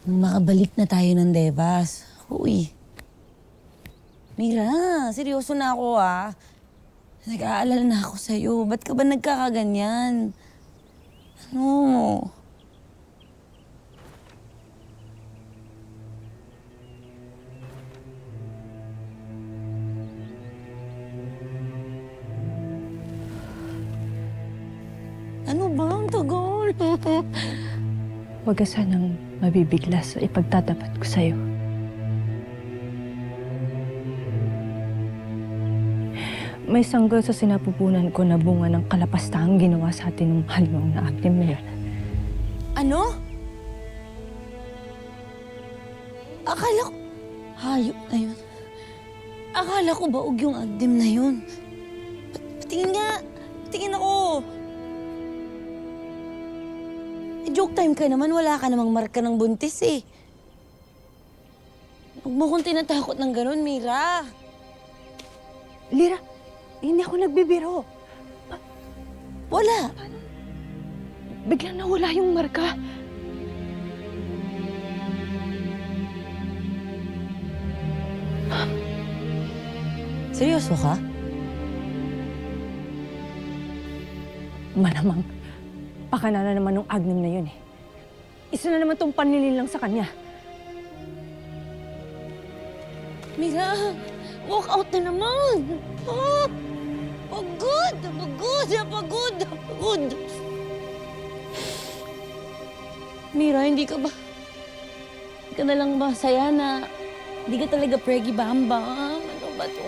Nung makabalik na tayo ng Devas. Uy. Mira, seryoso na ako Nag-aalala na ako sa'yo. Ba't ka ba nagkakaganyan? Ano? Ano ba? Ang tagal. Huwag ka sanang mabibigla sa ipagtatapat ko sa'yo. May sanggol sa sinapupunan ko na bunga ng kalapastahang ginawa sa atin ng mahal mong na Agnem na yun. Ano? Akala ko... Hayop na yun. Akala ko baog yung Agnem na yun. Patingin nga. Patingin ako. Joke time ka naman, wala ka namang marka ng buntis Huwag mo kong tinatakot ng ganun, Mira. Lira, hindi ako nagbibiro. Wala. Biglang nawala yung marka. Seryoso ka? Malamang, pakana na naman ng Agnem na yun Isa na naman tong panlililang sa kanya. Mira, walk out na naman. Pagod! Pagod! Mira, hindi ka na lang ba saya na hindi ka talaga preggy bambang? Ano ba to?